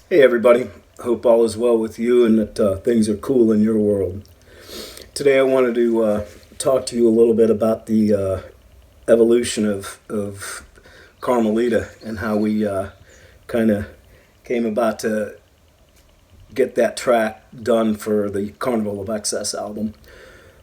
Hey everybody, hope all is well with you and that things are cool in your world. Today I wanted to talk to you a little bit about the evolution of Carmelita and how we kind of came about to get that track done for the Carnival of Excess album.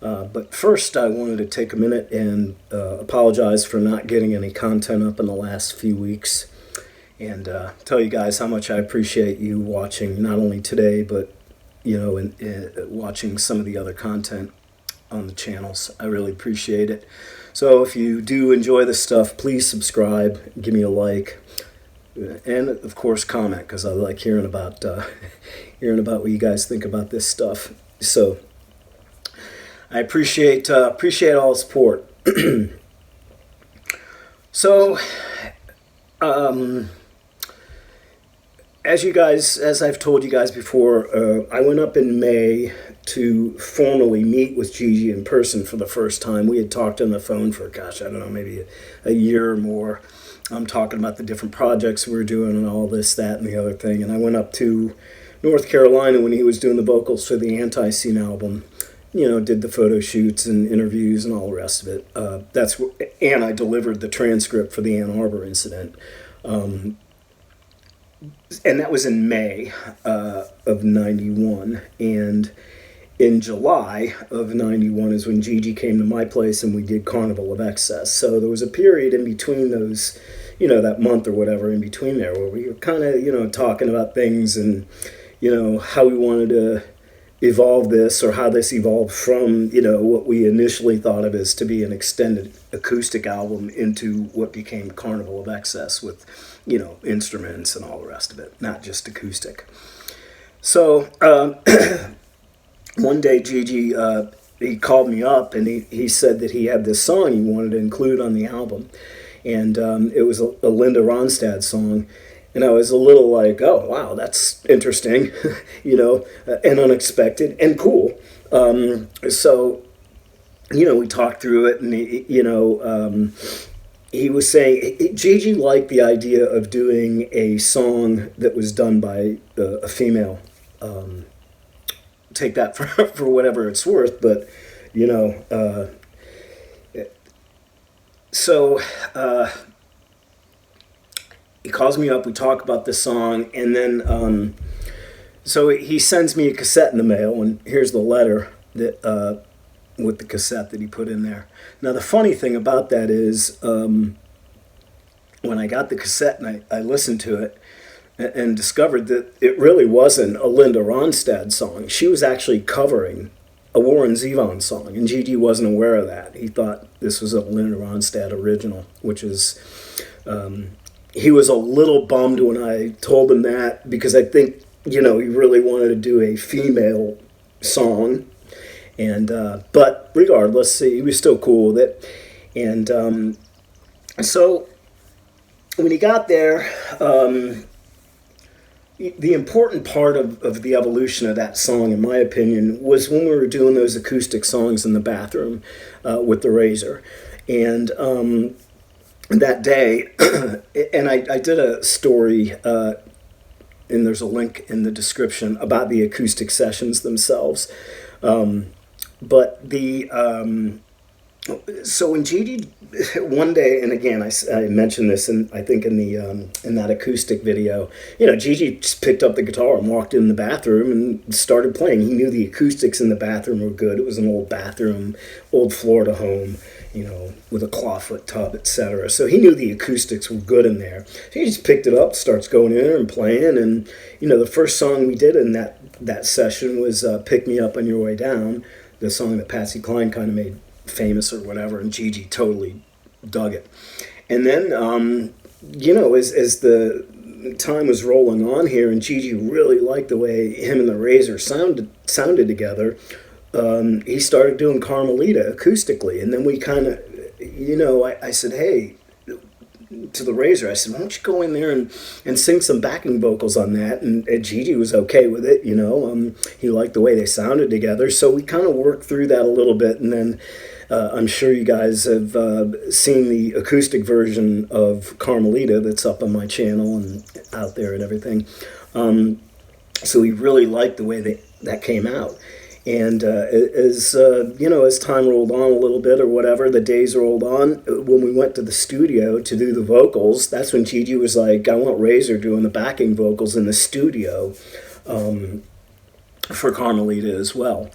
But first I wanted to take a minute and apologize for not getting any content up in the last few weeks. And tell you guys how much I appreciate you watching not only today, but watching some of the other content on the channels. I really appreciate it. So if you do enjoy this stuff, please subscribe, give me a like, and of course comment, because I like hearing about what you guys think about this stuff. So I appreciate all the support. So. As I've told you guys before, I went up in May to formally meet with GG in person for the first time. We had talked on the phone for, gosh, I don't know, maybe a year or more. I'm talking about the different projects we were doing and all this, that, and the other thing. And I went up to North Carolina when he was doing the vocals for the Anti-Scene album. Did the photo shoots and interviews and all the rest of it. And I delivered the transcript for the Ann Arbor incident. And that was in May of 91. And in July of 91 is when Gigi came to my place and we did Carnival of Excess. So there was a period in between those, that month or whatever in between there where we were kind of, talking about things and, how we wanted to evolve this or how this evolved from, what we initially thought of as to be an extended acoustic album into what became Carnival of Excess with, instruments and all the rest of it, not just acoustic. So one day Gigi, he called me up and he said that he had this song he wanted to include on the album. And it was a Linda Ronstadt song. And I was a little like, oh, wow, that's interesting, and unexpected and cool. So, we talked through it and, he was saying, Gigi liked the idea of doing a song that was done by a female. Take that for whatever it's worth, but, so he calls me up, we talk about the song, and then, so he sends me a cassette in the mail, and here's the letter that, with the cassette that he put in there. Now, the funny thing about that is, when I got the cassette and I listened to it and discovered that it really wasn't a Linda Ronstadt song. She was actually covering a Warren Zevon song, and Gigi wasn't aware of that. He thought this was a Linda Ronstadt original, which is... he was a little bummed when I told him that because I think, he really wanted to do a female song. And but regardless, he was still cool with it. And so when he got there, the important part of the evolution of that song, in my opinion, was when we were doing those acoustic songs in the bathroom with the Razor. And that day, and I did a story, and there's a link in the description about the acoustic sessions themselves. But so when Gigi, one day, and again, I mentioned this, I think in that acoustic video, Gigi just picked up the guitar and walked in the bathroom and started playing. He knew the acoustics in the bathroom were good. It was an old bathroom, old Florida home, with a clawfoot tub, etc. So he knew the acoustics were good in there. So he just picked it up, starts going in there and playing, and the first song we did in that session was "Pick Me Up on Your Way Down," the song that Patsy Cline kind of made famous or whatever, and Gigi totally dug it. And then, as the time was rolling on here, and Gigi really liked the way him and the Razor sounded together, he started doing Carmelita acoustically. And then we kind of, I said, hey, to the Razor, I said, why don't you go in there and sing some backing vocals on that? And Gigi was okay with it, he liked the way they sounded together. So we kind of worked through that a little bit, and then I'm sure you guys have seen the acoustic version of Carmelita that's up on my channel and out there and everything. So we really liked the way that came out. And as as time rolled on a little bit or whatever, the days rolled on, when we went to the studio to do the vocals, that's when Gigi was like, I want Razor doing the backing vocals in the studio for Carmelita as well.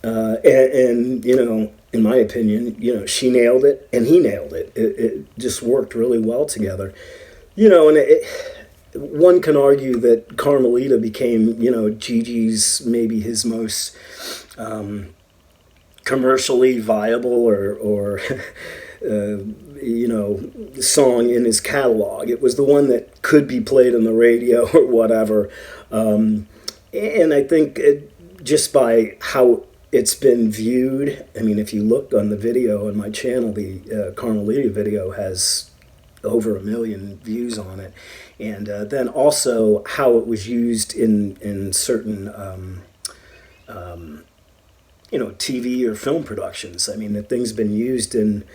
And in my opinion, she nailed it and he nailed it. It just worked really well together. And one can argue that Carmelita became, Gigi's, maybe his most commercially viable or song in his catalog. It was the one that could be played on the radio or whatever. And I think just by how it's been viewed, I mean, if you look on the video on my channel, the Carmelita video has over 1 million views on it. And then also how it was used in certain, TV or film productions. I mean, the thing's been used in,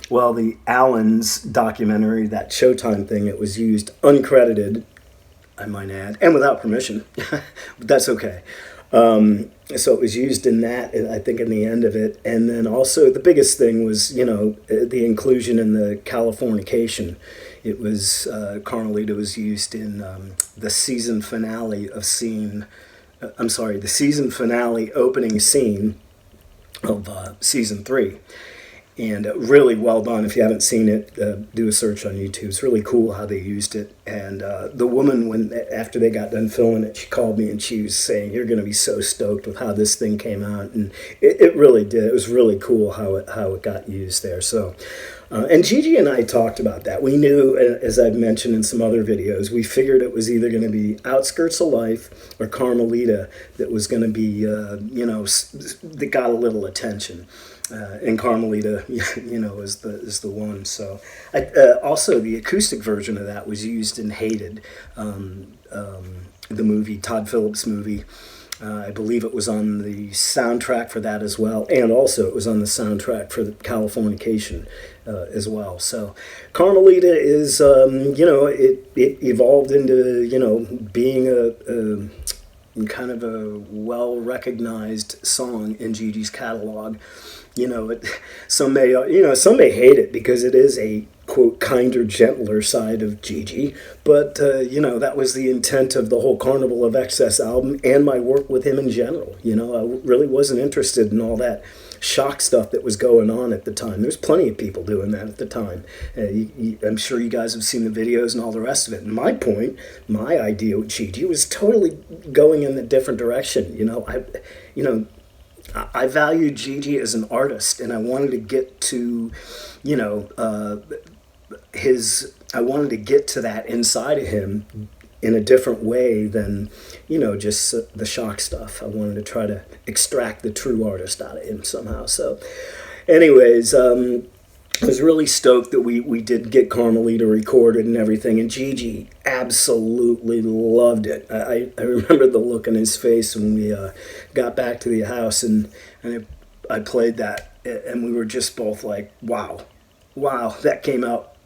the Allin's documentary, that Showtime thing, it was used uncredited, I might add, and without permission, but that's okay. So it was used in that, I think, in the end of it. And then also the biggest thing was, the inclusion in the Californication. It was, Carmelita was used in the season finale opening scene of season 3. And really well done. If you haven't seen it, do a search on YouTube. It's really cool how they used it. And the woman, after they got done filming it, she called me and she was saying, "You're going to be so stoked with how this thing came out." And it really did. It was really cool how it got used there. So, and Gigi and I talked about that. We knew, as I've mentioned in some other videos, we figured it was either going to be Outskirts of Life or Carmelita that was going to be, that got a little attention. And Carmelita, is the one. So, also the acoustic version of that was used in Hated, the movie, Todd Phillips movie. I believe it was on the soundtrack for that as well, and also it was on the soundtrack for the Californication as well. So, Carmelita is, it evolved into, being a kind of a well-recognized song in Gigi's catalog. Some may hate it because it is a, quote, kinder, gentler side of Gigi, but, that was the intent of the whole Carnival of Excess album and my work with him in general. I really wasn't interested in all that shock stuff that was going on at the time. There's plenty of people doing that at the time. I'm sure you guys have seen the videos and all the rest of it. And my idea with Gigi was totally going in a different direction. I valued Gigi as an artist, and I wanted to get to, I wanted to get to that inside of him in a different way than, just the shock stuff. I wanted to try to extract the true artist out of him somehow. So, anyways, I was really stoked that we did get Carmelita recorded and everything, and Gigi absolutely loved it. I remember the look on his face when we got back to the house, and I played that, and we were just both like, wow, that came out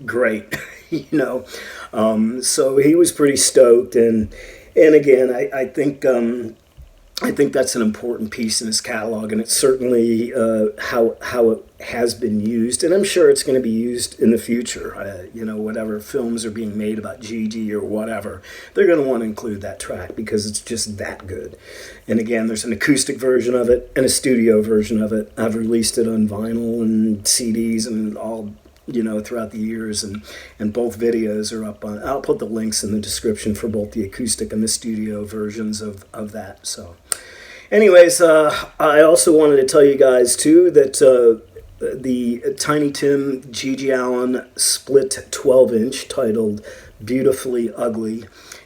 great. So he was pretty stoked, and again, I think that's an important piece in his catalog, and it's certainly how it has been used, and I'm sure it's going to be used in the future. Whatever films are being made about Gigi or whatever, they're going to want to include that track because it's just that good. And again, there's an acoustic version of it and a studio version of it. I've released it on vinyl and CDs and all, throughout the years, and both videos are up on. I'll put the links in the description for both the acoustic and the studio versions of that. So, anyways, I also wanted to tell you guys too that the Tiny Tim GG Allin split 12-inch titled "Beautifully Ugly"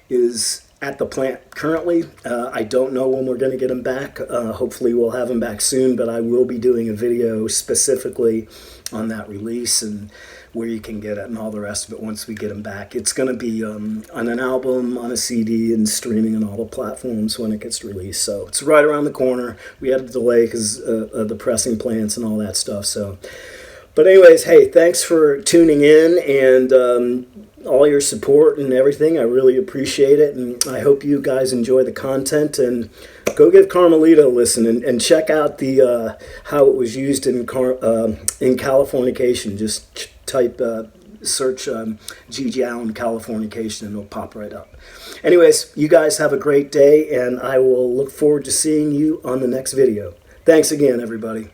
is at the plant currently. I don't know when we're going to get them back. Hopefully we'll have them back soon, but I will be doing a video specifically on that release and where you can get it and all the rest of it once we get them back. It's going to be on an album, on a CD, and streaming on all the platforms when it gets released. So it's right around the corner. We had a delay because of the pressing plants and all that stuff. So, but anyways, hey, thanks for tuning in and all your support and everything. I really appreciate it, and I hope you guys enjoy the content. And go give Carmelita a listen and check out the how it was used in Californication. Just type search GG Allin Californication and it'll pop right up. Anyways, you guys have a great day, and I will look forward to seeing you on the next video. Thanks again, everybody.